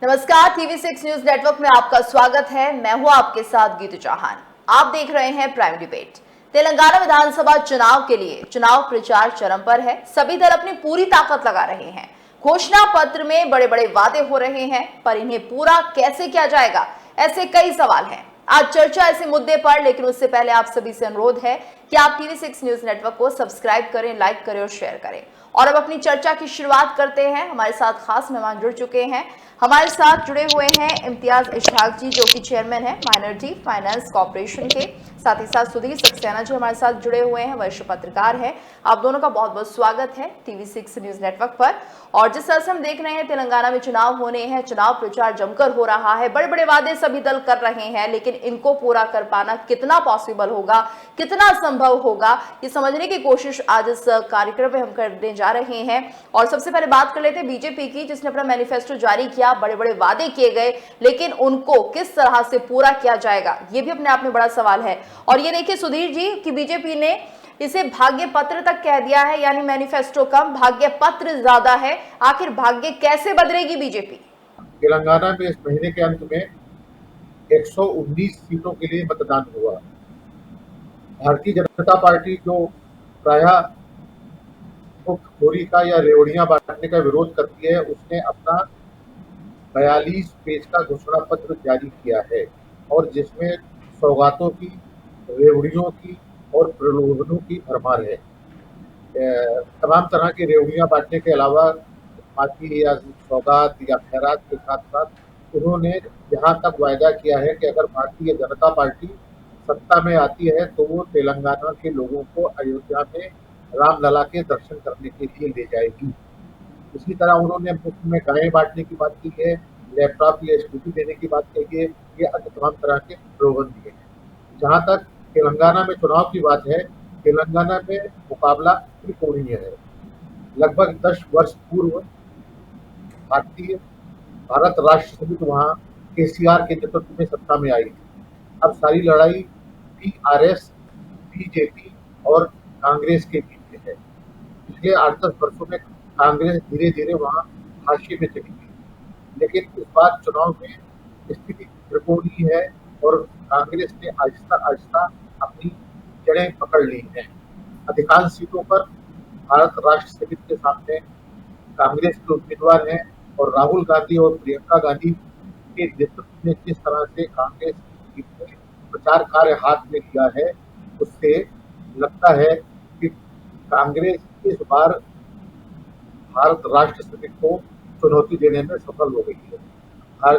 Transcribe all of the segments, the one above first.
नमस्कार, TV6 news network में आपका स्वागत है। मैं हूं आपके साथ गीतू चौहान। आप देख रहे हैं प्राइम डिबेट। तेलंगाना विधानसभा चुनाव के लिए चुनाव प्रचार चरम पर है। सभी दल अपनी पूरी ताकत लगा रहे हैं। घोषणा पत्र में बड़े बड़े वादे हो रहे हैं, पर इन्हें पूरा कैसे किया जाएगा, ऐसे कई सवाल हैं। आज चर्चा ऐसे मुद्दे पर, लेकिन उससे पहले आप सभी से अनुरोध है कि आप TV6 न्यूज नेटवर्क को सब्सक्राइब करें, लाइक करें और शेयर करें। और अब अपनी चर्चा की शुरुआत करते हैं। हमारे साथ खास मेहमान जुड़ चुके हैं। हमारे साथ जुड़े हुए हैं इम्तियाज इशहाक जी, जो कि चेयरमैन है माइनॉरिटी फाइनेंस कॉर्पोरेशन के। साथ ही साथ सुधीर सक्सेना जी हमारे साथ जुड़े हुए हैं, वरिष्ठ पत्रकार हैं। आप दोनों का बहुत बहुत स्वागत है TV6 न्यूज नेटवर्क पर। और जिस तरह से हम देख रहे हैं, तेलंगाना में चुनाव होने हैं, चुनाव प्रचार जमकर हो रहा है, बड़े बड़े वादे सभी दल कर रहे हैं, लेकिन इनको पूरा कर पाना कितना पॉसिबल होगा, कितना संभव होगा, ये समझने की कोशिश आज इस कार्यक्रम में हम करने जा रहे हैं। और सबसे पहले बात कर लेते हैं बीजेपी की, जिसने अपना मैनिफेस्टो जारी किया। बड़े बड़े वादे किए गए, लेकिन उनको किस तरह से पूरा किया जाएगा, ये भी अपने आप में बड़ा सवाल है। और ये देखिए सुधीर जी कि बीजेपी ने इसे भाग्य पत्र तक कह दिया है, यानी मैनिफेस्टो कम, भाग्य पत्र ज्यादा है। आखिर भाग्य कैसे बदलेगी बीजेपी? तेलंगाना में इस महीने के अंत में 119 सीटों के लिए मतदान हुआ। भारतीय जनता पार्टी जो प्रायः चोरी का या रेवड़ियां बांटने का विरोध करती है, उसने अपना 42 पेज का घोषणा पत्र जारी किया है, और जिसमें सौगातों की, रेवड़ियों की और प्रलोभनों की भरमार है। तमाम तरह की रेवड़ियां बांटने के अलावा बाकी या सौगात या खैरात के साथ साथ उन्होंने यहाँ तक वायदा किया है कि अगर भारतीय जनता पार्टी सत्ता में आती है तो वो तेलंगाना के लोगों को अयोध्या में रामलला के दर्शन करने के लिए ले जाएगी। इसी तरह उन्होंने मुफ्त में गायें बांटने की बात की है, लैपटॉप या स्कूटी देने की बात की है, ये अन्य तमाम तरह के प्रलोभन दिए हैं। जहाँ तक तेलंगाना में चुनाव की बात है, तेलंगाना में मुकाबला त्रिकोणीय है। लगभग 10 वर्ष पूर्व भारत राष्ट्र समिति वहाँ केसीआर के नेतृत्व में सत्ता में आई। अब सारी लड़ाई टीआरएस, बीजेपी और कांग्रेस के बीच में है। पिछले 8-10 वर्षों में कांग्रेस धीरे धीरे वहाँ हाशिए में चली गई, लेकिन इस बार चुनाव में स्थिति त्रिकोणीय है और कांग्रेस ने आहिस्ता आहिस्ता अपनी जड़ें पकड़ ली हैं। अधिकांश सीटों पर भारत राष्ट्र समिति के सामने कांग्रेस के उम्मीदवार हैं, और राहुल गांधी और प्रियंका गांधी के नेतृत्व में जिस तरह से कांग्रेस की प्रचार कार्य हाथ में लिया है, उससे लगता है कि कांग्रेस इस बार भारत राष्ट्र समिति को चुनौती देने में सफल हो गई है।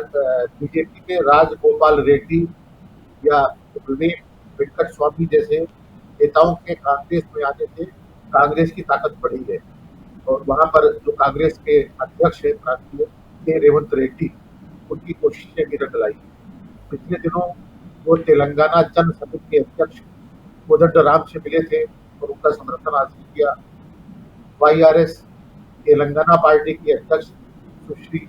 बीजेपी के राजगोपाल रेड्डी या विवेक वेंकट स्वामी जैसे नेताओं के कांग्रेस में आने से कांग्रेस की ताकत बढ़ी है, और वहां पर जो कांग्रेस के अध्यक्ष है प्रांतीय के रेवंत रेड्डी, उनकी कोशिशें भी रंग लाई। पिछले दिनों वो तेलंगाना जन समिति के अध्यक्ष कोदंडराम से मिले थे और उनका समर्थन हासिल किया। वाईआरएस तेलंगाना पार्टी की अध्यक्ष सुश्री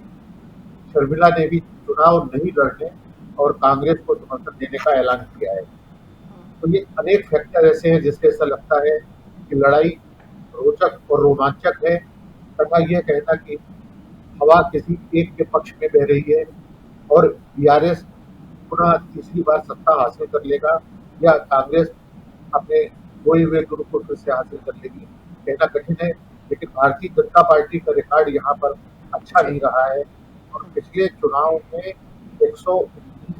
शर्मिला ने भी चुनाव नहीं लड़ने और कांग्रेस को समर्थन देने का ऐलान किया है। तो ये अनेक फैक्टर ऐसे हैं जिससे ऐसा लगता है कि लड़ाई रोचक और रोमांचक है, तथा यह कहना कि हवा किसी एक के पक्ष में बह रही है और बीआरएस पुनः तीसरी बार सत्ता हासिल कर लेगा या कांग्रेस अपने खोए हुए गुरु को फिर से हासिल कर लेगी, कहना कठिन है। लेकिन भारतीय जनता पार्टी का रिकॉर्ड यहाँ पर अच्छा नहीं रहा है, और पिछले चुनाव में 119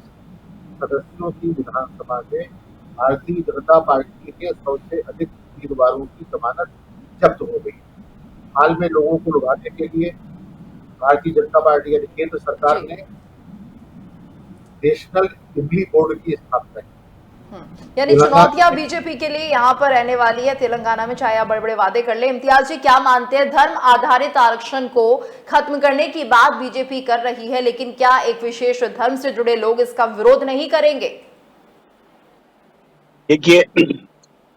सदस्यों की विधानसभा में भारतीय जनता पार्टी के 100 से अधिक उम्मीदवारों की जमानत जब्त हो गई। हाल में लोगों को लुभाने के लिए भारतीय जनता पार्टी यानी केंद्र सरकार ने नेशनल इमली बोर्ड की स्थापना की। यानी चुनौतियां बीजेपी के लिए यहाँ पर रहने वाली है तेलंगाना में, चाहे आप बड़े बड़े वादे कर ले। इम्तियाज जी, क्या मानते हैं, धर्म आधारित आरक्षण को खत्म करने की बात बीजेपी कर रही है, लेकिन क्या एक विशेष धर्म से जुड़े लोग इसका विरोध नहीं करेंगे? देखिए,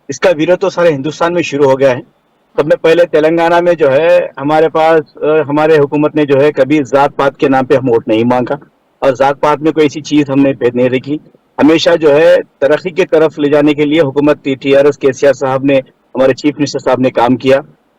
इसका विरोध तो सारे हिंदुस्तान में शुरू हो गया है। सबसे पहले तेलंगाना में जो है हमारे पास हमारे हुकूमत ने जो है कभी जात पात के नाम पे हम वोट नहीं मांगा, और जात पात में कोई ऐसी चीज हमने भेद नहीं रखी। हमेशा जो है तरक्की की तरफ ले जाने के लिए हुकूमत टीआरएस केसीआर साहब ने, हमारे चीफ मिनिस्टर साहब ने काम किया।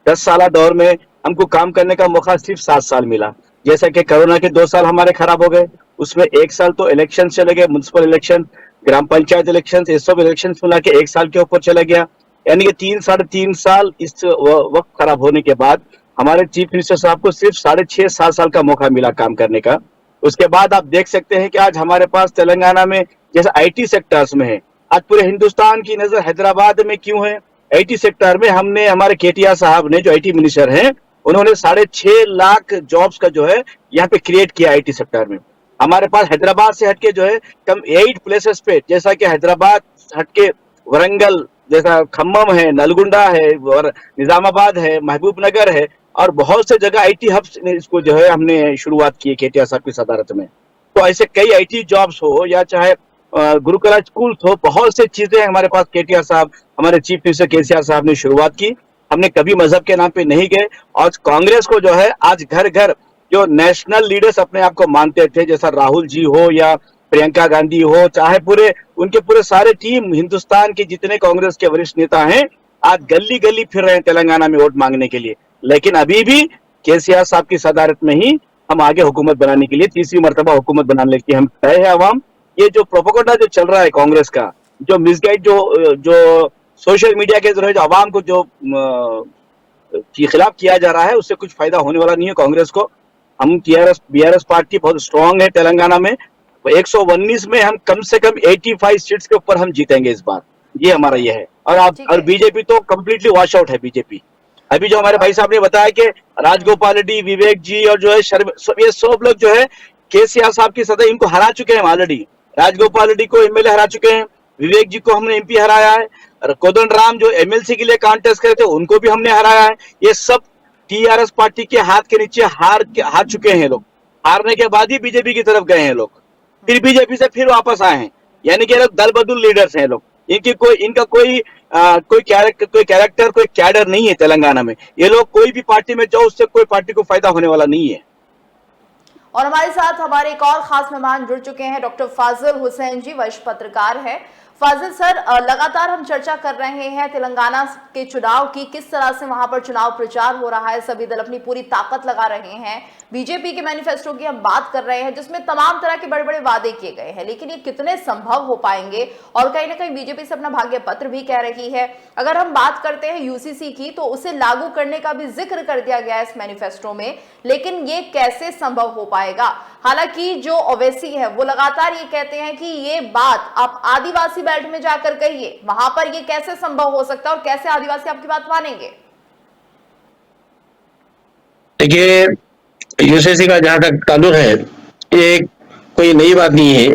10 साल दौर में हमको काम करने का मौका सिर्फ 7 साल मिला। जैसा कि कोरोना के 2 साल हमारे खराब हो गए, उसमें 1 साल तो इलेक्शन चले गए, म्युनिसिपल इलेक्शन, ग्राम पंचायत इलेक्शन, ये सब इलेक्शन मिला के 1 साल के ऊपर चला गया। यानी कि 3 साढ़े 3 साल इस वक्त खराब होने के बाद हमारे चीफ मिनिस्टर साहब को सिर्फ 6.5-7 साल का मौका मिला काम करने का। उसके बाद आप देख सकते हैं कि आज हमारे पास तेलंगाना में जैसे आईटी सेक्टर्स में है, आज पूरे हिंदुस्तान की नजर हैदराबाद में क्यों है? आईटी सेक्टर में हमने हमारे केटीआर साहब ने जो आईटी मिनिस्टर हैं, उन्होंने 6.5 लाख जॉब्स का जो है यहाँ पे क्रिएट किया आईटी सेक्टर में। हमारे पास हैदराबाद से हटके जो है कम 8 प्लेसेस पे, जैसा कि हैदराबाद हटके वरंगल, जैसा खम्मम है, नलगुंडा है, और निजामाबाद है, महबूब नगर है, और बहुत से जगह आईटी हब्स इसको जो है हमने शुरुआत की है केटीआर साहब की सदारत में। तो ऐसे कई आईटी जॉब्स हो या चाहे गुरुकुला स्कूल हो, बहुत से चीजें हमारे पास केटीआर साहब, हमारे चीफ मिनिस्टर केसीआर साहब ने शुरुआत की। हमने कभी मजहब के नाम पे नहीं गए। और कांग्रेस को जो है आज घर घर जो नेशनल लीडर्स अपने आप को मानते थे, जैसा राहुल जी हो या प्रियंका गांधी हो, चाहे उनके पूरे सारे टीम हिंदुस्तान के जितने कांग्रेस के वरिष्ठ नेता हैं, आज गली गली फिर रहे हैं तेलंगाना में वोट मांगने के लिए। लेकिन अभी भी केसीआर साहब की सदारत में ही हम आगे हुकूमत बनाने के लिए, तीसरी मर्तबा हुकूमत बनाने के लिए हम तय है। अवाम, ये जो प्रोपेगेंडा जो चल रहा है कांग्रेस का, जो मिसगाइड जो सोशल मीडिया के जरिए जो अवाम को जो के खिलाफ किया जा रहा है, उससे कुछ फायदा होने वाला नहीं है कांग्रेस को। हम बीआरएस पार्टी बहुत स्ट्रांग है तेलंगाना में। 119 में हम कम से कम 85 सीट्स के ऊपर हम जीतेंगे इस बार, ये हमारा ये है। और बीजेपी तो कम्प्लीटली वॉश आउट है बीजेपी। अभी जो हमारे भाई साहब ने बताया कि राजगोपाल रेड्डी, विवेक जी और जो है ये सब लोग जो है केसीआर साहब की सदा इनको हरा चुके हैं ऑलरेडी। राजगोपाल रेड्डी को एमएलए हरा चुके हैं, विवेक जी को हमने एमपी हराया है, कोदंड राम जो एमएलसी के लिए कॉन्टेस्ट करे थे उनको भी हमने हराया है। ये सब टीआरएस पार्टी के हाथ के नीचे हार चुके हैं लोग। हारने के बाद ही बीजेपी की तरफ गए हैं लोग, फिर बीजेपी से फिर वापस आए हैं। यानी कि लोग दल बदुल लीडर्स हैं लोग। इनका कोई कैरेक्टर, कोई कैडर नहीं है तेलंगाना में। ये लोग कोई भी पार्टी में जाओ, उससे कोई पार्टी को फायदा होने वाला नहीं है। और हमारे साथ हमारे एक और खास मेहमान जुड़ चुके हैं, डॉक्टर फाजिल हुसैन जी, वरिष्ठ पत्रकार है। फाजिल सर, लगातार हम चर्चा कर रहे हैं तेलंगाना के चुनाव की, किस तरह से वहां पर चुनाव प्रचार हो रहा है, सभी दल अपनी पूरी ताकत लगा रहे हैं। बीजेपी के मैनिफेस्टो की हम बात कर रहे हैं जिसमें तमाम तरह के बड़े बड़े वादे किए गए हैं, लेकिन ये कितने संभव हो पाएंगे? और कहीं ना कहीं बीजेपी से अपना भाग्य पत्र भी कह रही है। अगर हम बात करते हैं यूसीसी की, तो उसे लागू करने का भी जिक्र कर दिया गया है इस मैनिफेस्टो में, लेकिन ये कैसे संभव हो पाएगा? हालांकि जो ओवैसी है वो लगातार ये कहते हैं कि ये बात आप आदिवासी बेल्ट में जाकर कहिए, वहां पर ये कैसे संभव हो सकता है और कैसे आदिवासी आपकी बात मानेंगे? देखिए, यूसीसी का जहां तक ताल्लुक है, ये कोई नई बात नहीं है।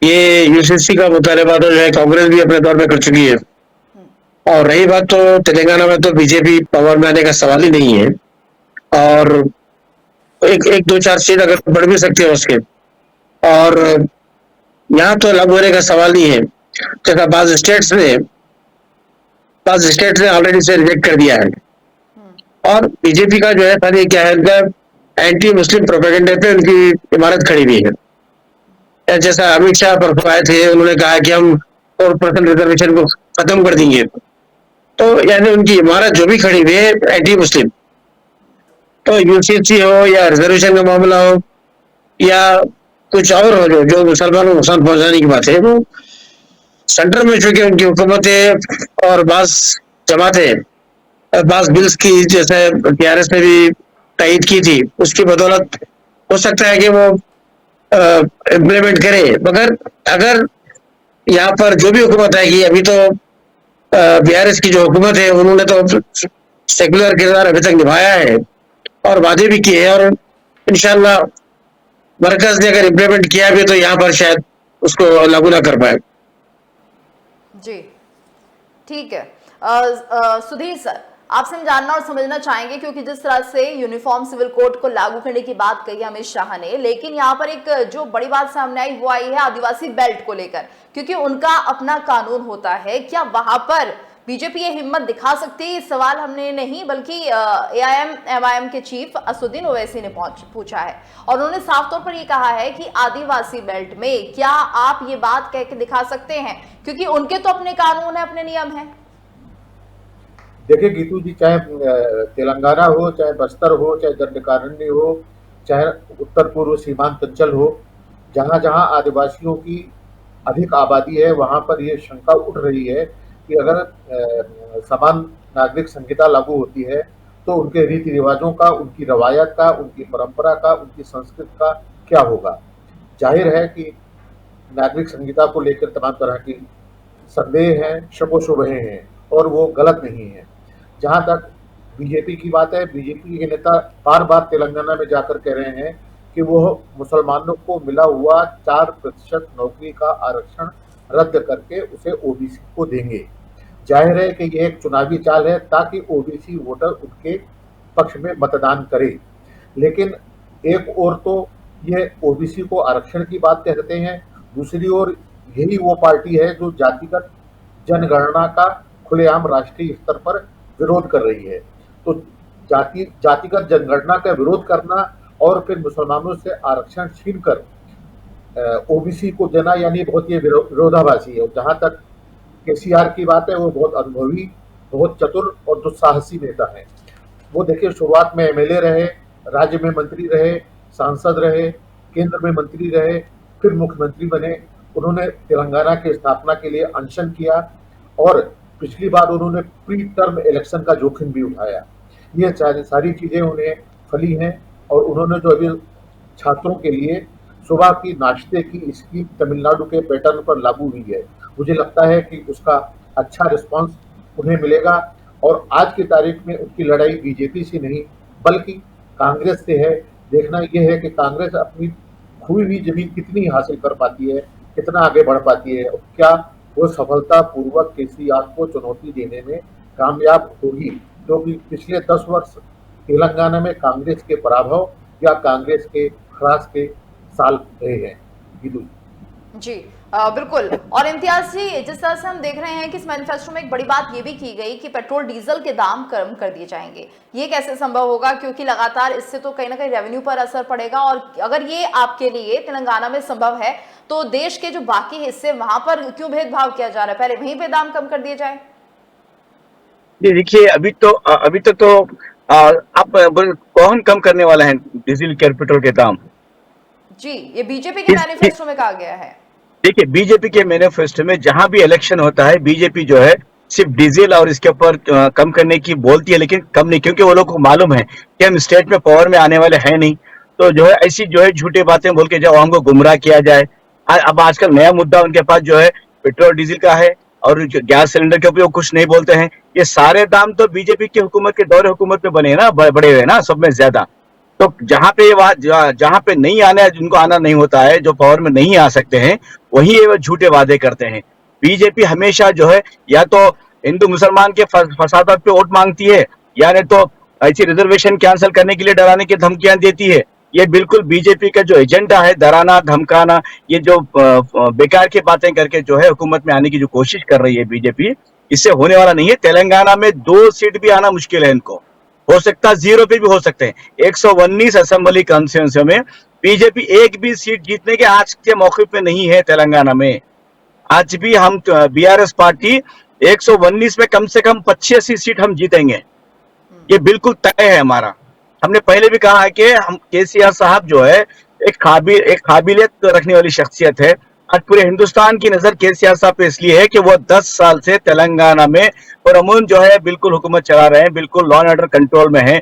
ये यूसीसी का मुतालबा तो जो है कांग्रेस भी अपने दौर में कर चुकी है। और रही बात तो तेलंगाना में तो बीजेपी पावर में आने का सवाल ही नहीं है। और एक दो चार सीट अगर बढ़ भी सकती है उसके, और यहाँ तो लागू होने का सवाल नहीं है। जैसा बाज स्टेट्स ने ऑलरेडी से रिजेक्ट कर दिया है। और बीजेपी का जो है सारी क्या है, एंटी मुस्लिम प्रोपेगेंडा पे उनकी इमारत खड़ी हुई है। जैसा अमित शाह परसों आए थे, उन्होंने कहा कि हम 4% रिजर्वेशन को खत्म कर देंगे। तो यानी उनकी इमारत जो भी खड़ी हुई है एंटी मुस्लिम। तो यूसीसी हो या रिजर्वेशन का मामला हो या कुछ और हो, जो मुसलमानों को नुकसान पहुंचाने की बात है, वो सेंटर में चूंकि उनकी हुकूमत है और बास जमातें, बास बिल्स की जैसे टीआरएस ने भी तायीद की थी, उसकी बदौलत हो सकता है कि वो इम्प्लीमेंट करे। मगर अगर यहाँ पर जो भी हुकूमत आएगी, अभी तो बीआरएस की जो हुकूमत है उन्होंने तो सेकुलर किरदार अभी तक निभाया है और वादे भी किए हैं, और इंशाल्लाह मरकज ने अगर इम्प्लीमेंट किया भी तो यहाँ पर शायद उसको लागू ना कर पाए। जी ठीक है। सुधीर सर, आपसे हम जानना और समझना चाहेंगे, क्योंकि जिस तरह से यूनिफॉर्म सिविल कोड को लागू करने की बात कही अमित शाह ने, लेकिन यहाँ पर एक जो बड़ी बात सामने आई वो आई है आदिवासी बेल्ट को लेकर, क्योंकि उनका अपना कानून होता है। क्या वहां पर बीजेपी ये हिम्मत दिखा सकती है? इस सवाल हमने नहीं बल्कि एआईएम के चीफ असदुद्दीन ओवैसी ने पूछा है, और उन्होंने साफ तौर पर ये कहा है कि आदिवासी बेल्ट में क्या आप ये बात कह के दिखा सकते हैं, क्योंकि उनके तो अपने कानून है, अपने नियम है। देखिए गीतू जी, चाहे तेलंगाना हो, चाहे बस्तर हो, चाहे दंडकारण्य हो, चाहे उत्तर पूर्व सीमांचल हो, जहाँ जहाँ आदिवासियों की अधिक आबादी है, वहाँ पर ये शंका उठ रही है कि अगर समान नागरिक संहिता लागू होती है तो उनके रीति रिवाजों का, उनकी रवायत का, उनकी परंपरा का, उनकी संस्कृति का क्या होगा। जाहिर है कि नागरिक संहिता को लेकर तमाम तरह की संदेह हैं, शको-शुबहें हैं और वो गलत नहीं है। जहाँ तक बीजेपी की बात है, बीजेपी के नेता बार-बार तेलंगाना में जाकर कह रहे हैं कि वो मुसलमानों को मिला हुआ 4% नौकरी का आरक्षण रद्द करके उसे ओबीसी को देंगे। जाहिर है कि ये एक चुनावी चाल है ताकि ओबीसी वोटर उनके पक्ष में मतदान करे। लेकिन एक ओर तो ये ओबीसी को आरक्षण की बात कहते हैं, दूसरी ओर यही वो पार्टी है जो जातिगत जनगणना का खुलेआम राष्ट्रीय स्तर पर विरोध कर रही है। तो जातिगत जनगणना का विरोध करना और फिर मुसलमानों से आरक्षण छीनकर ओबीसी को देना, यानी बहुत ये विरोधाभासी है। और जहाँ तक केसीआर की बात है, वो बहुत अनुभवी, बहुत चतुर और दुस्साहसी नेता है। वो देखिए शुरुआत में एमएलए रहे, राज्य में मंत्री रहे, सांसद रहे, केंद्र में मंत्री रहे, फिर मुख्यमंत्री बने। उन्होंने तेलंगाना की स्थापना के लिए अनशन किया और पिछली बार उन्होंने प्री टर्म इलेक्शन का जोखिम भी उठाया। ये सारी चीजें उन्हें फली हैं और उन्होंने जो अभी छात्रों के लिए सुबह की नाश्ते की स्कीम तमिलनाडु के पैटर्न पर लागू हुई है, मुझे लगता है कि उसका अच्छा रिस्पांस उन्हें मिलेगा। और आज की तारीख में उनकी लड़ाई बीजेपी से नहीं बल्कि कांग्रेस से है। देखना यह है कि कांग्रेस अपनी खोई हुई जमीन कितनी हासिल कर पाती है, कितना आगे बढ़ पाती है और क्या वो सफलतापूर्वक केसीआर को चुनौती देने में कामयाब होगी। क्योंकि पिछले 10 वर्ष तेलंगाना में कांग्रेस के पराभव या कांग्रेस के ह्रास के साल रहे हैं। गीतू जी बिल्कुल। और इम्तियाज जी, जिस तरह से हम देख रहे हैं कि इस मैनिफेस्टो में एक बड़ी बात ये भी की गई कि पेट्रोल डीजल के दाम कम कर दिए जाएंगे, ये कैसे संभव होगा? क्योंकि लगातार इससे तो कहीं ना कहीं रेवेन्यू पर असर पड़ेगा, और अगर ये आपके लिए तेलंगाना में संभव है तो देश के जो बाकी हिस्से, वहां पर क्यों भेदभाव किया जा रहा है? पहले वहीं पे दाम कम कर दिए जाए। जी देखिए, अभी तक तो आप कौन कम करने वाला है डीजल के पेट्रोल के दाम? जी, ये बीजेपी के मैनिफेस्टो में कहा गया है। देखिए, बीजेपी के मैनिफेस्टो में जहां भी इलेक्शन होता है, बीजेपी जो है सिर्फ डीजल और इसके ऊपर कम करने की बोलती है, लेकिन कम नहीं, क्योंकि वो लोग को मालूम है कि हम स्टेट में पावर में आने वाले हैं नहीं। तो जो है ऐसी जो है झूठी बातें बोल के जब हमको गुमराह किया जाए। अब आजकल नया मुद्दा उनके पास जो है पेट्रोल डीजल का है और गैस सिलेंडर के ऊपर वो कुछ नहीं बोलते हैं। ये सारे दाम तो बीजेपी की हुकूमत के दौरे हुकूमत में बने हैं ना, बड़े हुए ना सब में ज्यादा। तो जहां पे जहां पे नहीं आना, जिनको आना नहीं होता है, जो पावर में नहीं आ सकते हैं, वही ये झूठे वादे करते हैं। बीजेपी हमेशा जो है या तो हिंदू मुसलमान के फसादात पे वोट मांगती है, या नहीं तो ऐसी रिजर्वेशन कैंसिल करने के लिए डराने की धमकियां देती है। ये बिल्कुल बीजेपी का जो एजेंडा है, डराना धमकाना, ये जो बेकार की बातें करके जो है हुकूमत में आने की जो कोशिश कर रही है बीजेपी, इससे होने वाला नहीं है। तेलंगाना में 2 सीट भी आना मुश्किल है इनको, हो सकता है 0 पे भी हो सकते हैं। 119 असेंबली कॉन्स्टिट्यूंसी में बीजेपी एक भी सीट जीतने के आज के मौके पे नहीं है तेलंगाना में। आज भी हम बीआरएस पार्टी 119 में कम से कम 85 सीट हम जीतेंगे, ये बिल्कुल तय है हमारा। हमने पहले भी कहा है कि हम केसीआर साहब जो है एक काबिलियत रखने वाली शख्सियत है। आज पूरे हिंदुस्तान की नजर केसीआर साहब पे इसलिए है कि वो 10 साल से तेलंगाना में और अमून जो है बिल्कुल हुकूमत चला रहे हैं, बिल्कुल लॉ एंड ऑर्डर कंट्रोल में है,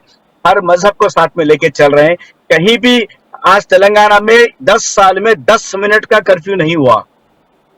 हर मजहब को साथ में लेके चल रहे हैं। कहीं भी आज तेलंगाना में 10 साल में 10 मिनट का कर्फ्यू नहीं हुआ।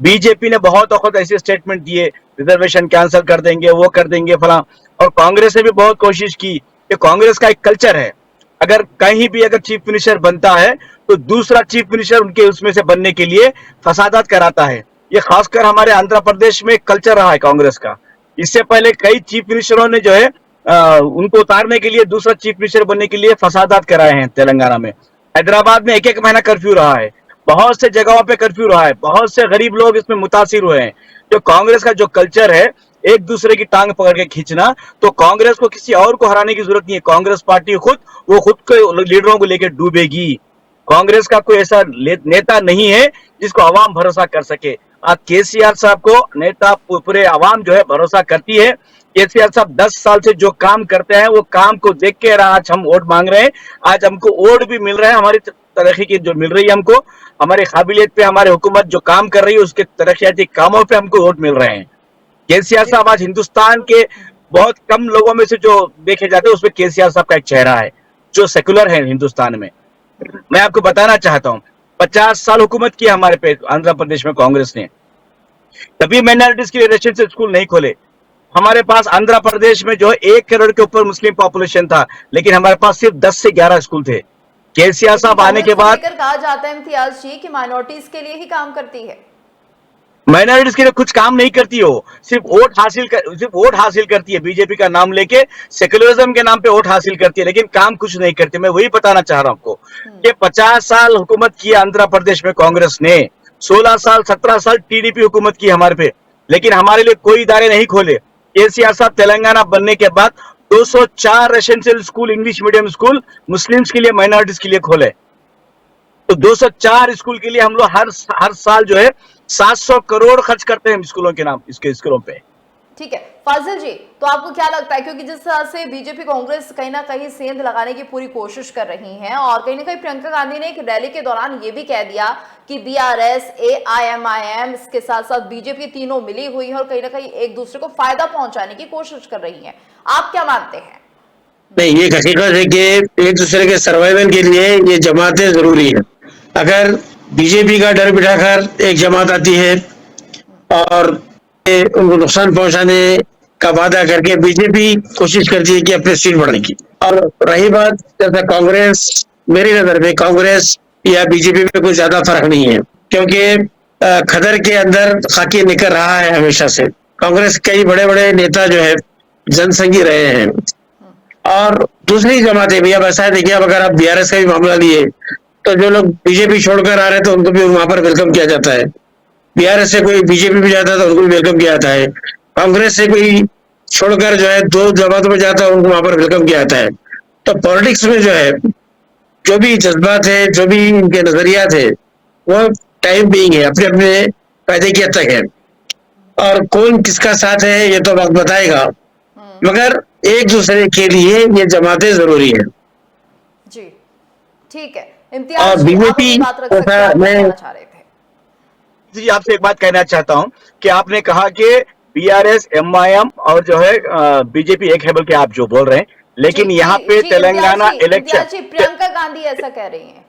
बीजेपी ने बहुत वक्त ऐसे स्टेटमेंट दिए, रिजर्वेशन कैंसिल कर देंगे, वो कर देंगे फला, और कांग्रेस ने भी बहुत कोशिश की। ये कांग्रेस का एक कल्चर है, अगर कहीं भी अगर चीफ मिनिस्टर बनता है तो दूसरा चीफ मिनिस्टर उनके उसमें से बनने के लिए फसादात कराता है। ये खासकर हमारे आंध्र प्रदेश में कल्चर रहा है कांग्रेस का। इससे पहले कई चीफ मिनिस्टरों ने जो है उनको उतारने के लिए, दूसरा चीफ मिनिस्टर बनने के लिए फसादात कराए हैं तेलंगाना में। हैदराबाद में 1-1 महीना कर्फ्यू रहा है, बहुत से जगहों पे कर्फ्यू रहा है, बहुत से गरीब लोग इसमें मुतासिर हुए हैं। जो कांग्रेस का जो कल्चर है, एक दूसरे की टांग पकड़ के खींचना, तो कांग्रेस को किसी और को हराने की जरूरत नहीं है। कांग्रेस पार्टी खुद के लीडरों को लेकर डूबेगी। कांग्रेस का कोई ऐसा नेता नहीं है जिसको आवाम भरोसा कर सके। आज केसीआर साहब को नेता पूरे आवाम जो है भरोसा करती है केसीआर साहब 10 साल से जो काम करते हैं वो काम को देख के आज हम वोट मांग रहे हैं। आज हमको वोट भी मिल रहा है, हमारी तरक्की की जो मिल रही है हमको, हमारी काबिलियत पे हमारी हुकूमत जो काम कर रही है उसके तरक्याती कामों पे हमको वोट मिल रहे हैं। केसीआर साहब आज हिंदुस्तान के बहुत कम लोगों में से जो देखे जाते हैं उसमें केसीआर साहब का एक चेहरा है जो सेकुलर है हिंदुस्तान में। मैं आपको बताना चाहता हूँ 50 साल हुकूमत की हमारे पे आंध्र प्रदेश में कांग्रेस ने, कभी माइनॉरिटीज के लिए रेसिडेंशियल स्कूल नहीं खोले। हमारे पास आंध्र प्रदेश में जो 1 करोड़ के ऊपर मुस्लिम पॉपुलेशन था, लेकिन हमारे पास सिर्फ 10 से 11 स्कूल थे। केसीआर साहब आने के बाद कहा जाता है इम्तियाज जी कि माइनॉरिटीज के लिए ही काम करती है। माइनॉरिटीज के लिए कुछ काम नहीं करती हो, सिर्फ वोट हासिल करती है। बीजेपी का नाम लेके सेकुलरिज्म के नाम पे वोट हासिल करती है, लेकिन काम कुछ नहीं करती। मैं वही बताना चाह रहा हूं आपको कि 50 साल हुकूमत की आंध्र प्रदेश में कांग्रेस ने, 16 साल 17 साल टीडीपी हुकूमत की हमारे पे, लेकिन हमारे लिए कोई इदारे नहीं खोले। केसीआर साहब तेलंगाना बनने के बाद 204 residential school, English medium school Muslims के लिए, माइनॉरिटीज के लिए खोले। तो 204 स्कूल के लिए हम लोग हर साल जो है 700 करोड़ खर्च करते हैं स्कूलों के नाम, इसके स्कूलों पे। ठीक है फाजिल जी, तो आपको क्या लगता है, क्योंकि जिस तरह से बीजेपी कांग्रेस कहीं ना कहीं सेंध लगाने की पूरी कोशिश कर रही है और कहीं ना कहीं प्रियंका गांधी ने एक रैली के दौरान ये भी कह दिया कि बीआरएस, एआईएमआईएम इसके साथ साथ बीजेपी तीनों मिली हुई है और कहीं ना कहीं एक दूसरे को फायदा पहुंचाने की कोशिश कर रही है, आप क्या मानते हैं? नहीं, ये हकीकत है कि एक दूसरे के सर्वाइवल के लिए ये जमातें जरूरी है। अगर बीजेपी का डर बिठाकर एक जमात आती है और उनको नुकसान पहुंचाने का वादा करके बीजेपी कोशिश करती है कि अपने सीट बढ़ाने की। और रही बात जैसा कांग्रेस, मेरी नजर में कांग्रेस या बीजेपी में कुछ ज्यादा फर्क नहीं है, क्योंकि खदर के अंदर खाकी निकल रहा है हमेशा से। कांग्रेस कई बड़े बड़े नेता जो है जनसंघी रहे हैं। और दूसरी जमातें भी, अब ऐसा है देखिए, अब अगर आप बीआरएस का भी मामला लिए तो जो लोग बीजेपी छोड़कर आ रहे हैं तो उनको भी वहां पर वेलकम किया जाता है। बीआरएस से कोई बीजेपी में जाता है तो उनको भी वेलकम किया जाता है। कांग्रेस से कोई छोड़कर जो है 2 जमातों में जाता है उनको वहां पर वेलकम किया जाता है। तो पॉलिटिक्स में जो है जो भी जज्बात है, जो भी इनके नजरियात है, वो टाइम बीइंग है, अपने अपने फायदे की हद तक है। और कौन किसका साथ है ये तो वक्त बताएगा, मगर एक दूसरे के लिए ये जमातें जरूरी है। जी ठीक है, इम्तियाज और जी, आप बीजेपी अपनी बात रख सकते हैं, आप मैं बताना चाह रहे थे। जी आपसे एक बात कहना चाहता हूं कि आपने कहा कि बीआरएस, एमआईएम और जो है बीजेपी एक है, बोल के आप जो बोल रहे हैं, लेकिन यहाँ पे तेलंगाना इलेक्शन, प्रियंका गांधी ऐसा कह रही हैं।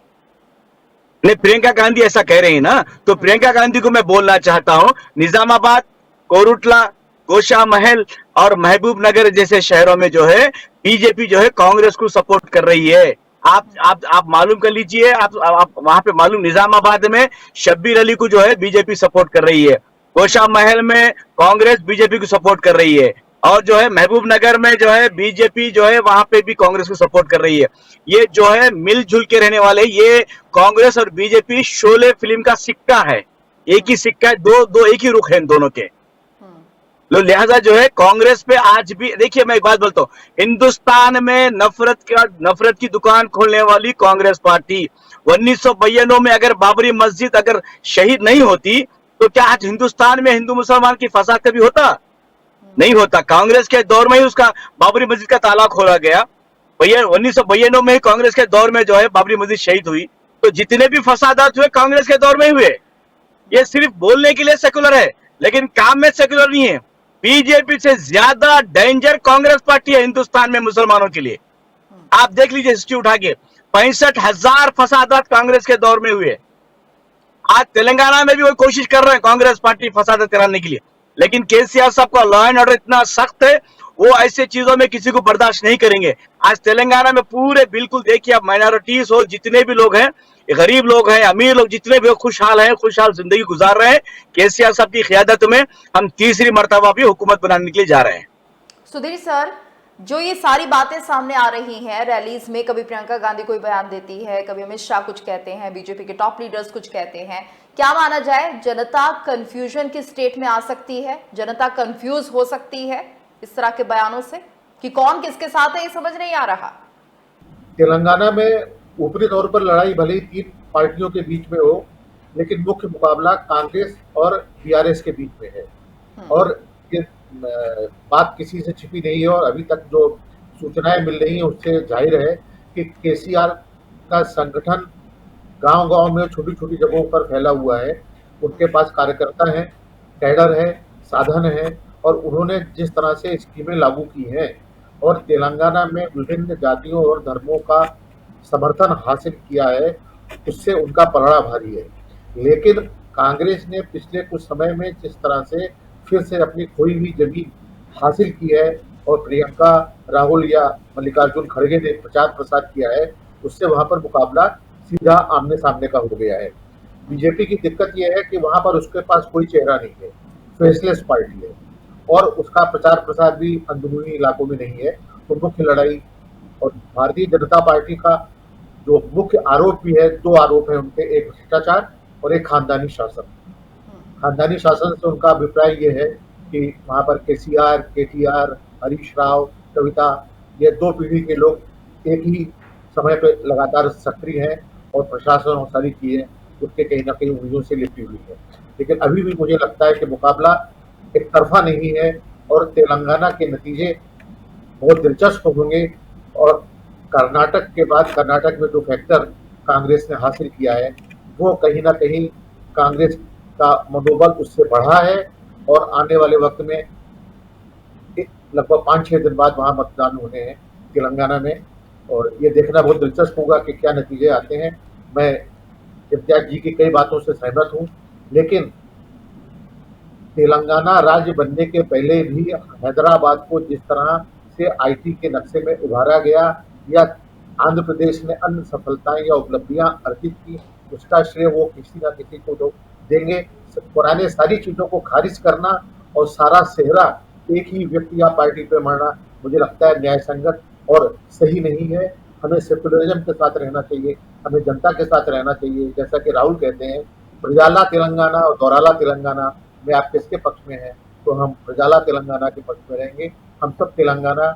नहीं, प्रियंका गांधी ऐसा कह रही है ना, तो प्रियंका गांधी को मैं बोलना चाहता हूं, निजामाबाद, कोरुटला, गोशा महल और महबूब नगर जैसे शहरों में जो है बीजेपी जो है कांग्रेस को सपोर्ट कर रही है। आप मालूम कर लीजिए, आप वहां पे मालूम, निजामाबाद में शब्बीर अली को जो है बीजेपी सपोर्ट कर रही है, गोशा महल में कांग्रेस बीजेपी को सपोर्ट कर रही है, और जो है महबूब नगर में जो है बीजेपी जो है वहां पे भी कांग्रेस को सपोर्ट कर रही है। ये जो है मिलजुल के रहने वाले, ये कांग्रेस और बीजेपी शोले फिल्म का सिक्का है, एक ही सिक्का है, दो एक ही रुख है इन दोनों के। लिहाजा जो है कांग्रेस पे आज भी, देखिए मैं एक बात बोलता हूँ, हिंदुस्तान में नफरत की दुकान खोलने वाली कांग्रेस पार्टी, 1992 में अगर बाबरी मस्जिद अगर शहीद नहीं होती तो क्या आज हिंदुस्तान में हिंदू मुसलमान की फसाद कभी होता? नहीं होता। कांग्रेस के दौर में ही उसका बाबरी मस्जिद का ताला खोला गया। 1992 में ही कांग्रेस के दौर में जो है बाबरी मस्जिद शहीद हुई। तो जितने भी फसादात हुए कांग्रेस के दौर में ही हुए। ये सिर्फ बोलने के लिए सेकुलर है, लेकिन काम में सेकुलर नहीं है। बीजेपी से ज्यादा डेंजर कांग्रेस पार्टी है हिंदुस्तान में मुसलमानों के लिए। आप देख लीजिए हिस्ट्री उठा के, 65,000 फसादात कांग्रेस के दौर में हुए। आज तेलंगाना में भी वो कोशिश कर रहे हैं कांग्रेस पार्टी फसादात कराने के लिए, लेकिन केसीआर साहब का लॉ एंड ऑर्डर इतना सख्त है, वो ऐसे चीजों में किसी को बर्दाश्त नहीं करेंगे। आज तेलंगाना में पूरे बिल्कुल देखिए, आप माइनॉरिटीज हो, जितने भी लोग हैं, गरीब लोग हैं, अमीर लोग, जितने भी खुशहाल हैं, खुशहाल जिंदगी गुजार रहे हैं। केसीआर साहब की क़यादत में हम तीसरी मर्तबा भी हुकूमत बनाने के लिए जा रहे हैं। सुधीर सर, जो ये सारी बातें सामने आ रही हैं रैलीज में, कभी प्रियंका गांधी कोई बयान देती है, कभी अमित शाह कुछ कहते हैं, बीजेपी के टॉप लीडर्स कुछ कहते हैं, क्या माना जाए, जनता कंफ्यूजन की स्टेट में आ सकती है? जनता कंफ्यूज हो सकती है इस तरह के बयानों से कि कौन किसके साथ है, ये समझ नहीं आ रहा। तेलंगाना में ऊपरी तौर पर लड़ाई भले ही 3 पार्टियों के बीच में हो, लेकिन मुख्य मुकाबला कांग्रेस और बीआरएस के बीच में है। और ये बात किसी से छिपी नहीं है और अभी तक जो सूचनाएं मिल रही हैं उससे जाहिर है कि केसीआर का संगठन गांव-गांव में छोटी-छोटी जगहों पर फैला हुआ है। उनके पास कार्यकर्ता हैं, कैडर है, साधन है और उन्होंने जिस तरह से स्कीमें लागू की हैं और तेलंगाना में विभिन्न जातियों और धर्मों का समर्थन हासिल किया है, उससे उनका पलड़ा भारी है। लेकिन कांग्रेस ने पिछले कुछ समय में जिस तरह से फिर से अपनी खोई हुई जमीन हासिल की है और प्रियंका, राहुल या मल्लिकार्जुन खड़गे ने प्रचार प्रसार किया है, उससे वहां पर मुकाबला सीधा आमने सामने का हो गया है। बीजेपी की दिक्कत यह है कि वहां पर उसके पास कोई चेहरा नहीं है, फेसलेस पार्टी है और उसका प्रचार प्रसार भी अंदरूनी इलाकों में नहीं है। तो मुख्य लड़ाई और भारतीय जनता पार्टी का जो मुख्य आरोप भी है, दो आरोप है उनके, एक भ्रष्टाचार और एक खानदानी शासन। खानदानी शासन से उनका अभिप्राय ये है कि वहाँ पर केसीआर, केटीआर, हरीश राव, कविता, ये दो पीढ़ी के लोग एक ही समय पे लगातार सक्रिय हैं और प्रशासन और सारी चीजें उसके कहीं ना कहीं उंगलियों से लिपटी हुई है। लेकिन अभी भी मुझे लगता है कि मुकाबला एक तरफा नहीं है और तेलंगाना के नतीजे बहुत दिलचस्प होंगे और कर्नाटक के बाद कर्नाटक में जो फैक्टर कांग्रेस ने हासिल किया है वो कहीं ना कहीं कांग्रेस का मनोबल उससे बढ़ा है और आने वाले वक्त में लगभग 5-6 दिन बाद वहां मतदान होने हैं तेलंगाना में और ये देखना बहुत दिलचस्प होगा कि क्या नतीजे आते हैं। मैं इम्तियाज जी की कई बातों से सहमत हूँ, लेकिन तेलंगाना राज्य बनने के पहले भी हैदराबाद को जिस तरह से आईटी के नक्शे में उभारा गया या आंध्र प्रदेश ने अन्य सफलताएं या उपलब्धियां अर्जित की, उसका श्रेय वो किसी ना किसी को तो देंगे। पुराने सारी चीजों को खारिज करना और सारा सेहरा एक ही व्यक्ति या पार्टी पे मरना मुझे लगता है न्याय संगत और सही नहीं है। हमें सेकुलरिज्म के साथ रहना चाहिए, हमें जनता के साथ रहना चाहिए। जैसा कि राहुल कहते हैं प्रजाला तेलंगाना और दौराला तेलंगाना में आप किसके पक्ष में हैं, तो हम प्रजाला तेलंगाना के पक्ष में रहेंगे। हम सब तेलंगाना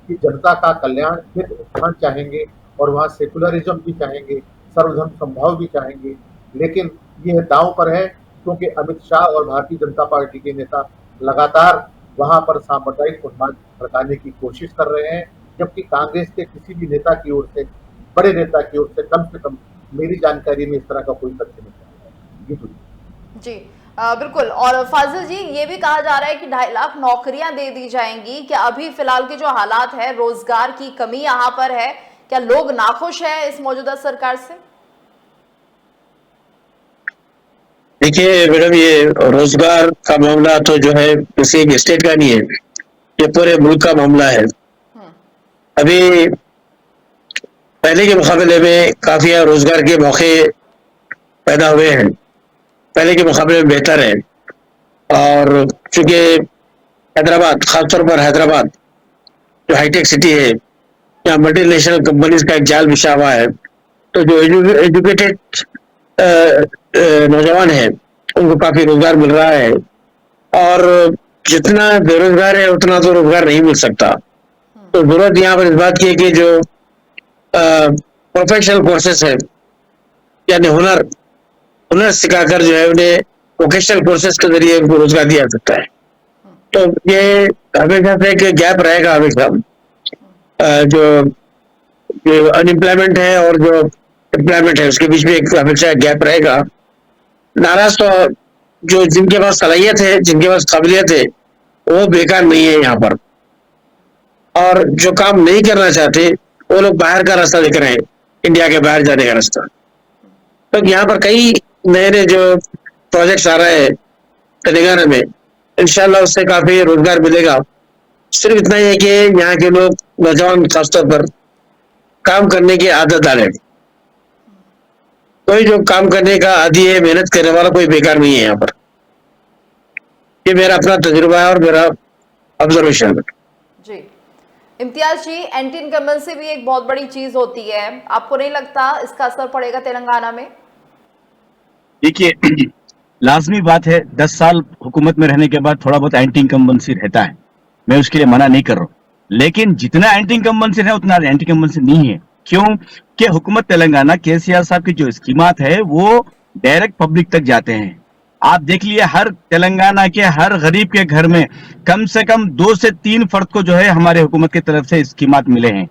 की जनता का कल्याण, हित, उत्थान चाहेंगे और वहाँ सेकुलरिज्म भी चाहेंगे, सर्वधर्म संभाव भी चाहेंगे। लेकिन यह दांव पर है क्योंकि अमित शाह और भारतीय जनता पार्टी के नेता लगातार वहां पर सांप्रदायिक उन्माद भड़काने की कोशिश कर रहे हैं, जबकि कांग्रेस के किसी भी नेता की ओर से, बड़े नेता की ओर से कम मेरी जानकारी में इस तरह का कोई तथ्य नहीं है। जी बिल्कुल। और फाजिल जी, ये भी कहा जा रहा है कि 2.5 लाख नौकरियां दे दी जाएंगी। क्या अभी फिलहाल के जो हालात है, रोजगार की कमी यहाँ पर है, क्या लोग नाखुश हैं इस मौजूदा सरकार से? देखिए मैडम, ये रोजगार का मामला तो जो है किसी एक स्टेट का नहीं है, ये पूरे मुल्क का मामला है। अभी पहले के मुकाबले में काफी रोजगार के मौके पैदा हुए हैं, पहले के मुकाबले में बेहतर है। और चूंकि हैदराबाद, खासतौर पर हैदराबाद जो हाईटेक सिटी है, यहाँ मल्टीनेशनल कंपनीज का एक जाल बिछा हुआ है, तो जो एजुकेटेड नौजवान है उनको काफी रोजगार मिल रहा है और जितना बेरोजगार है उतना तो रोजगार नहीं मिल सकता। तो जरूरत यहाँ पर इस बात की है कि जो प्रोफेशनल कोर्सेस है, यानी हुनर सिखाकर जो है उन्हें वोकेशनल कोर्सेस के जरिए उनको रोजगार दिया सकता है। तो ये हमेशा से एक गैप रहेगा, हमेशा जो अनएम्प्लॉयमेंट है और जो एम्प्लॉयमेंट है उसके बीच में एक हमेशा गैप रहेगा। नाराज तो जो जिनके पास सलाहियत है, जिनके पास काबिलियत है, वो बेकार नहीं है यहाँ पर, और जो काम नहीं करना चाहते वो लोग बाहर का रास्ता देख रहे हैं, इंडिया के बाहर जाने का रास्ता। तो यहाँ पर कई नए नए जो प्रोजेक्ट्स आ रहे हैं तेलंगाना में, इंशाल्लाह उससे काफी रोजगार मिलेगा। सिर्फ इतना ही है कि यहाँ के लोग, नौजवान खासतौर पर, काम करने की आदत डालें। कोई जो काम करने का आदी है, मेहनत करने वाला कोई बेकार नहीं है यहाँ पर। ये मेरा अपना तजुर्बा है और मेरा ऑब्जर्वेशन है। जी इम्तियाज जी, एंटी इनकम्बेंसी भी एक बहुत बड़ी चीज होती है, आपको नहीं लगता इसका असर पड़ेगा तेलंगाना में? देखिए, लाजमी बात है, 10 साल हुकूमत में रहने के बाद थोड़ा बहुत एंटी इनकम्बेंसी रहता है, मैं उसके लिए मना नहीं कर रहा हूँ। लेकिन जितना एंटी इनकम्बेंसी है उतना एंटी इनकम्बेंसी नहीं है। क्यों कि हुकूमत तेलंगाना, केसीआर साहब की जो स्कीमात है वो डायरेक्ट पब्लिक तक जाते हैं। आप देख लिए हर तेलंगाना के हर गरीब के घर में कम से कम 2 से 3 फर्द को जो है हमारे हुकूमत की तरफ से स्कीमात मिले हैं,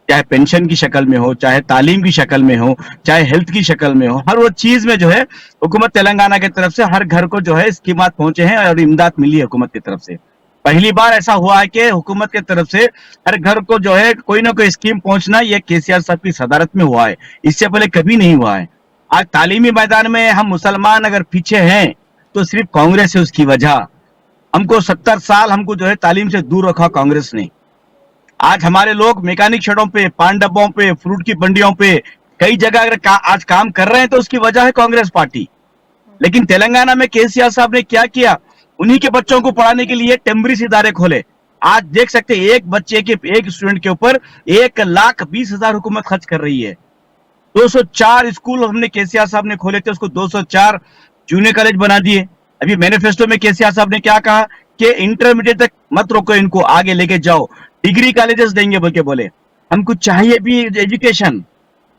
चाहे पेंशन की शक्ल में हो, चाहे तालीम की शक्ल में हो, चाहे हेल्थ की शक्ल में हो, हर वो चीज में जो है हुकूमत तेलंगाना की तरफ से हर घर को जो है स्कीमात पहुंचे हैं और इमदाद मिली है हुकूमत की तरफ से। पहली बार ऐसा हुआ है कि हुकूमत की तरफ से हर घर को जो है कोई ना कोई स्कीम पहुंचना, ये केसीआर साहब की सदारत में हुआ है, इससे पहले कभी नहीं हुआ है। आज तालीमी मैदान में हम मुसलमान अगर पीछे हैं तो सिर्फ कांग्रेस है उसकी वजह। हमको 70 साल हमको जो है तालीम से दूर रखा कांग्रेस ने। आज हमारे लोग मैकेनिक शेडों पे, पान डब्बों पे, फ्रूट की मंडियों पे, कई जगह अगर आज काम कर रहे हैं तो उसकी वजह है कांग्रेस पार्टी। लेकिन तेलंगाना में केसीआर साहब ने क्या किया, उन्हीं के बच्चों को पढ़ाने के लिए टेम्बरिस इदारे खोले। आज देख सकते हैं एक बच्चे के, एक स्टूडेंट के ऊपर 1,20,000 हुकूमत खर्च कर रही है। 204 स्कूल हमने केसीआर साहब ने खोले थे, उसको 204 जूनियर कॉलेज बना दिए। अभी मैनिफेस्टो में केसीआर साहब ने क्या कहा कि इंटरमीडिएट तक मत रोको, इनको आगे लेके जाओ, डिग्री कॉलेजेस देंगे बोल के बोले। हमको चाहिए भी एजुकेशन।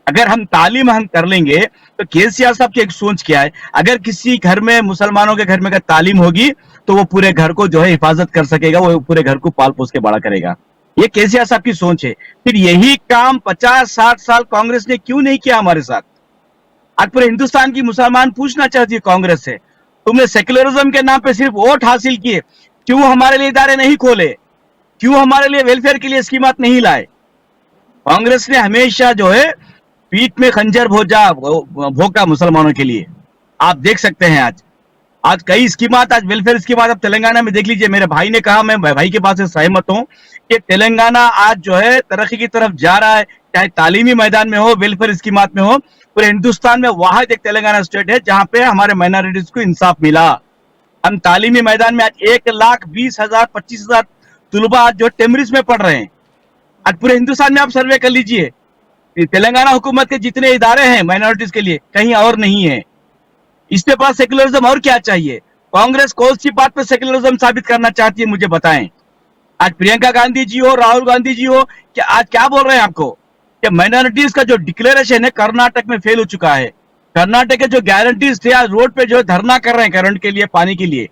अगर हम तालीम हम कर लेंगे तो केसीआर साहब की एक सोच क्या है, अगर किसी घर में, मुसलमानों के घर में अगर तालीम होगी तो वो पूरे घर को जो है हिफाजत कर सकेगा, वो पूरे घर को पाल पोस के बड़ा करेगा। ये केसीआर साहब की सोच है। फिर यही काम 50-60 साल कांग्रेस ने क्यों नहीं किया हमारे साथ? आज पूरे हिंदुस्तान की मुसलमान पूछना चाहती है कांग्रेस से, तुमने सेक्युलरिज्म के नाम पे सिर्फ वोट हासिल किए, क्यों हमारे लिए इदारे नहीं खोले, क्यों हमारे लिए वेलफेयर के लिए स्कीमात नहीं लाए? कांग्रेस ने हमेशा जो है पीठ में खंजर भोंका मुसलमानों के लिए। आप देख सकते हैं आज कई स्कीमात, आज वेलफेयर स्कीमात आप तेलंगाना में देख लीजिए। मेरे भाई ने कहा, मैं भाई के बात से सहमत हूं कि तेलंगाना आज जो है तरक्की की तरफ जा रहा है, चाहे तालीमी मैदान में हो, वेलफेयर स्कीमात में हो। पूरे हिंदुस्तान में वाहिद एक तेलंगाना स्टेट है जहां पे हमारे माइनॉरिटीज को इंसाफ मिला। हम तालीमी मैदान में आज 1,20,000 25,000 तुलबा आज जो टेमरिस में पढ़ रहे हैं। आज पूरे हिंदुस्तान में आप सर्वे कर लीजिए, तेलंगाना हुकूमत के जितने इदारे हैं माइनॉरिटीज के लिए कहीं और नहीं है। इसके पास सेक्युलरिज्म और क्या चाहिए? कांग्रेस कौन सी बात पे सेक्युलरिज्म साबित करना चाहती है, मुझे बताएं। आज प्रियंका गांधी जी हो, राहुल गांधी जी हो, कि आज क्या बोल रहे हैं आपको कि माइनॉरिटीज का जो डिक्लेरेशन है कर्नाटक में फेल हो चुका है। कर्नाटक के जो गारंटीज थे आज रोड पे जो धरना कर रहे हैं करंट के लिए, पानी के लिए।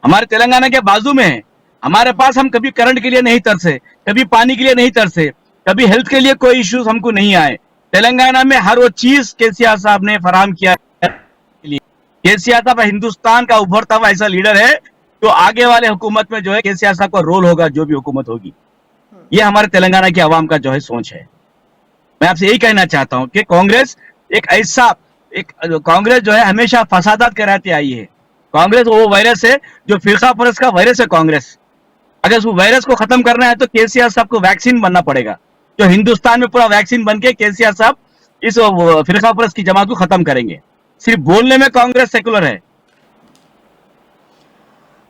हमारे तेलंगाना के बाजू में है। हमारे पास, हम कभी करंट के लिए नहीं तरसे, कभी पानी के लिए नहीं तरसे, कभी हेल्थ के लिए कोई इश्यूज हमको नहीं आए। तेलंगाना में हर वो चीज केसीआर साहब ने फराहम किया। केसीआर साहब हिंदुस्तान का उभरता हुआ ऐसा लीडर है तो आगे वाले हुकूमत में जो है केसीआर साहब का रोल होगा, जो भी हुकूमत होगी। ये हमारे तेलंगाना की आवाम का जो है सोच है। मैं आपसे यही कहना चाहता हूं कि कांग्रेस कांग्रेस जो है हमेशा फसादात कराती आई है। कांग्रेस वो वायरस है जो फिरका परस्त का वायरस है कांग्रेस। अगर उस वायरस को खत्म करना है तो केसीआर साहब को वैक्सीन बनना पड़ेगा, जो हिंदुस्तान में पूरा वैक्सीन बन के केसीआर साहब इस फिरका परस्त की जमात को खत्म करेंगे। सिर्फ बोलने में कांग्रेस सेकुलर है।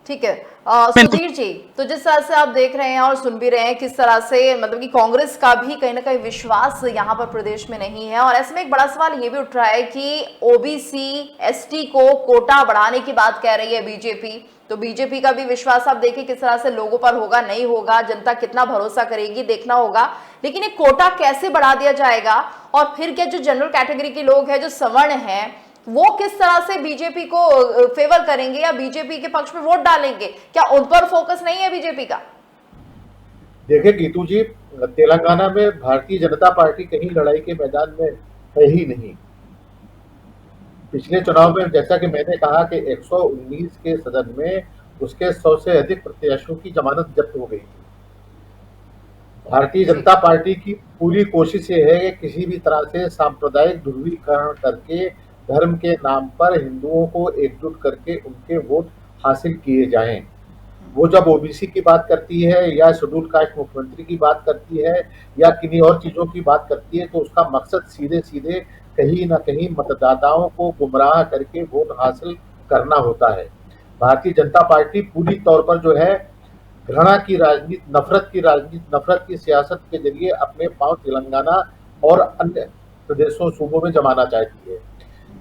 ठीक है सुधीर जी, तो जिस तरह से आप देख रहे हैं और सुन भी रहे हैं किस तरह से मतलब कि कांग्रेस का भी कहीं ना कहीं विश्वास यहाँ पर प्रदेश में नहीं है, और ऐसे में एक बड़ा सवाल ये भी उठ रहा है कि ओबीसी एसटी को कोटा बढ़ाने की बात कह रही है बीजेपी। तो बीजेपी का भी विश्वास आप देखिए किस तरह से लोगों पर होगा, नहीं होगा, जनता कितना भरोसा करेगी देखना होगा। लेकिन एक कोटा कैसे बढ़ा दिया जाएगा, और फिर क्या जो जनरल कैटेगरी के लोग हैं, जो सवर्ण हैं, वो किस तरह से बीजेपी को फेवर करेंगे या बीजेपी के पक्ष में वोट डालेंगे? क्या उन पर फोकस नहीं है बीजेपी का? देखिए गीतू जी, तेलंगाना में भारतीय जनता पार्टी कहीं लड़ाई के मैदान में है ही नहीं। पिछले चुनाव में जैसा कि मैंने कहा कि 119 के सदन में उसके 100 से अधिक प्रत्याशियों की जमानत जब्त हो गई थी। भारतीय जनता पार्टी की पूरी कोशिश ये है कि किसी भी तरह से सांप्रदायिक ध्रुवीकरण करके धर्म के नाम पर हिंदुओं को एकजुट करके उनके वोट हासिल किए जाएं। वो जब ओबीसी की बात करती है या शेड्यूल कास्ट मुख्यमंत्री की बात करती है या किन्हीं और चीजों की बात करती है, तो उसका मकसद सीधे सीधे कहीं ना कहीं मतदाताओं को गुमराह करके वोट हासिल करना होता है। भारतीय जनता पार्टी पूरी तौर पर जो है घृणा की राजनीति, नफरत की सियासत के जरिए अपने पांव तेलंगाना और अन्य प्रदेशों सूबों में जमाना चाहती है।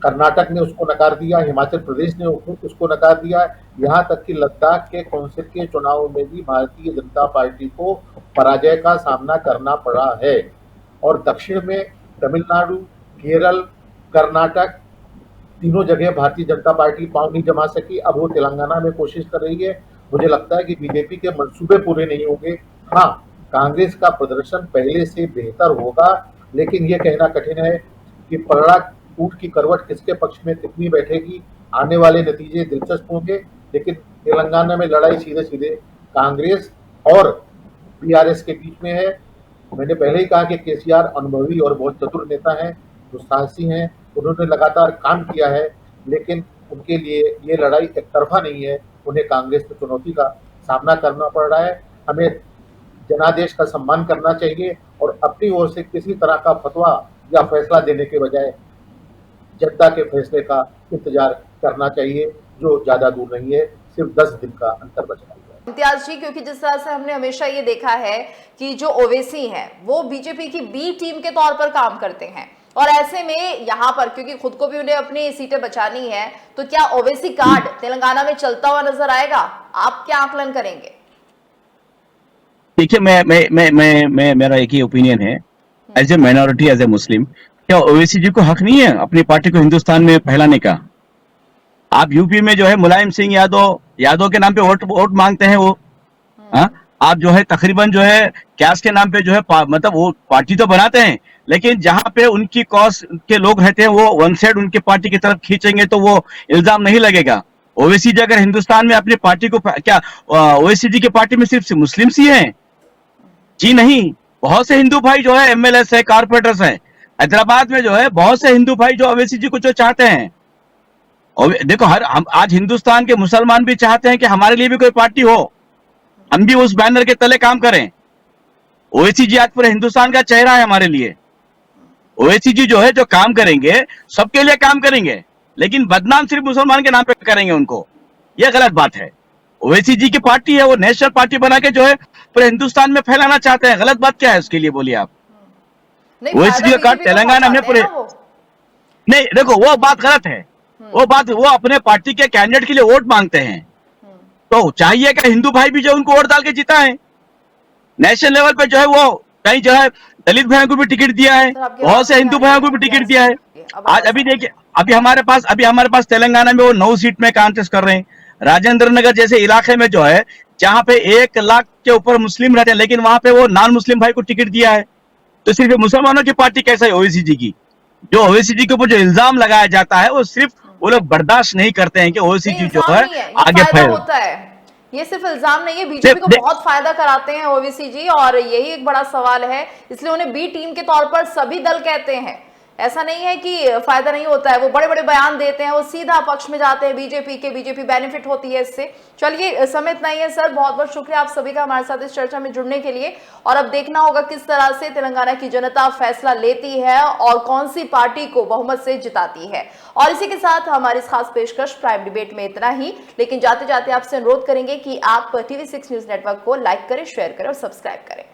कर्नाटक ने उसको नकार दिया, हिमाचल प्रदेश ने उसको नकार दिया, यहाँ तक कि लद्दाख के काउंसिल के चुनाव में भी भारतीय जनता पार्टी को पराजय का सामना करना पड़ा है। और दक्षिण में तमिलनाडु, केरल, कर्नाटक तीनों जगह भारतीय जनता पार्टी पांव नहीं जमा सकी, अब वो तेलंगाना में कोशिश कर रही है। मुझे लगता है कि बीजेपी के मंसूबे पूरे नहीं होंगे। हाँ, कांग्रेस का प्रदर्शन पहले से बेहतर होगा, लेकिन ये कहना कठिन है कि पलड़ा ऊंट की करवट किसके पक्ष में कितनी बैठेगी। आने वाले नतीजे दिलचस्प होंगे, लेकिन तेलंगाना में लड़ाई सीधे सीधे कांग्रेस और बीआरएस के बीच में है। मैंने पहले ही कहा कि केसीआर अनुभवी और बहुत चतुर नेता हैं, जो साहसी हैं, उन्होंने लगातार काम किया है, लेकिन उनके लिए ये लड़ाई एक तरफा नहीं है। उन्हें कांग्रेस की चुनौती का सामना करना पड़ रहा है। हमें जनादेश का सम्मान करना चाहिए और अपनी ओर से किसी तरह का फतवा या फैसला देने के बजाय जनता के फैसले का इंतजार करना चाहिए, जो ज्यादा दूर नहीं है, सिर्फ 10 दिन का अंतर बच रहा है। इम्तियाज जी, क्योंकि जिस तरह से हमने हमेशा ये देखा है कि जो ओवैसी हैं वो बीजेपी की बी टीम के तौर पर काम करते हैं, और ऐसे में यहाँ पर क्योंकि खुद को भी उन्हें अपनी सीटें बचानी है, तो क्या ओवैसी कार्ड तेलंगाना में चलता हुआ नजर आएगा? आप क्या आकलन करेंगे? देखिए, मैं मेरा एक ही ओपिनियन है, as a minority, as a Muslim, क्या ओवैसी जी को हक नहीं है अपनी पार्टी को हिंदुस्तान में फैलाने का? आप यूपी में जो है मुलायम सिंह यादव के नाम पे वोट मांगते हैं वो, हाँ? आप जो है तकरीबन जो है कैश के नाम पे जो है मतलब वो पार्टी तो बनाते हैं, लेकिन जहां पे उनकी कॉज के लोग रहते हैं वो वन साइड उनके पार्टी की तरफ खींचेंगे तो वो इल्जाम नहीं लगेगा। ओवैसी जी अगर हिंदुस्तान में अपनी पार्टी को क्या ओवैसी जी की पार्टी में सिर्फ मुस्लिम ही हैं? जी नहीं, बहुत से हिंदू भाई जो है एमएलएस है, कारपोरेटर्स हैं। हैदराबाद में जो है बहुत से हिंदू भाई जो ओवैसी जी को जो चाहते हैं। और देखो, हम आज हिंदुस्तान के मुसलमान भी चाहते हैं कि हमारे लिए भी कोई पार्टी हो, हम भी उस बैनर के तले काम करें। ओवैसी जी आज पूरे हिंदुस्तान का चेहरा है हमारे लिए। ओवैसी जी जो है जो काम करेंगे सबके लिए काम करेंगे, लेकिन बदनाम सिर्फ मुसलमान के नाम पे करेंगे उनको, यह गलत बात है। ओवैसी जी की पार्टी है, वो नेशनल पार्टी बना के जो है पूरे हिंदुस्तान में फैलाना चाहते हैं। गलत बात क्या है उसके लिए, बोलिए आप? ओवैसी जी का कार्ड तेलंगाना में पूरे नहीं, देखो वो बात गलत है। वो अपने पार्टी के कैंडिडेट के लिए वोट मांगते हैं, तो चाहिए कि हिंदू भाई भी जो उनको वोट डाल के जीता है। नेशनल लेवल पे जो है वो कहीं जो है दलित भाइयों को भी टिकट दिया है, बहुत से हिंदू भाइयों को भी टिकट दिया है। आज अभी देखिए, अभी हमारे पास तेलंगाना में वो 9 सीट में कांटेस्ट कर रहे हैं। राजेंद्र नगर जैसे इलाके में जो है जहां पे 1 लाख के ऊपर मुस्लिम रहते हैं, लेकिन वहां पे वो नॉन मुस्लिम भाई को टिकट दिया है। तो सिर्फ मुसलमानों की पार्टी कैसा है ओवैसी जी की? जो ओवैसी जी के ऊपर जो इल्जाम लगाया जाता है वो सिर्फ वो लोग बर्दाश्त नहीं करते हैं कि ओवैसी जी जो है आगे फैल होता है। ये सिर्फ इल्जाम नहीं है, बीजेपी को बहुत फायदा कराते हैं ओवैसी जी, और यही एक बड़ा सवाल है, इसलिए उन्हें बी टीम के तौर पर सभी दल कहते हैं। ऐसा नहीं है कि फायदा नहीं होता है, वो बड़े बड़े बयान देते हैं, वो सीधा पक्ष में जाते हैं बीजेपी बेनिफिट होती है इससे। चलिए, समय इतना ही है सर, बहुत बहुत शुक्रिया आप सभी का हमारे साथ इस चर्चा में जुड़ने के लिए। और अब देखना होगा किस तरह से तेलंगाना की जनता फैसला लेती है और कौन सी पार्टी को बहुमत से जिताती है। और इसी के साथ हमारी इस खास पेशकश प्राइम डिबेट में इतना ही, लेकिन जाते जाते आपसे अनुरोध करेंगे कि आप TV6 न्यूज नेटवर्क को लाइक करें, शेयर करें और सब्सक्राइब करें।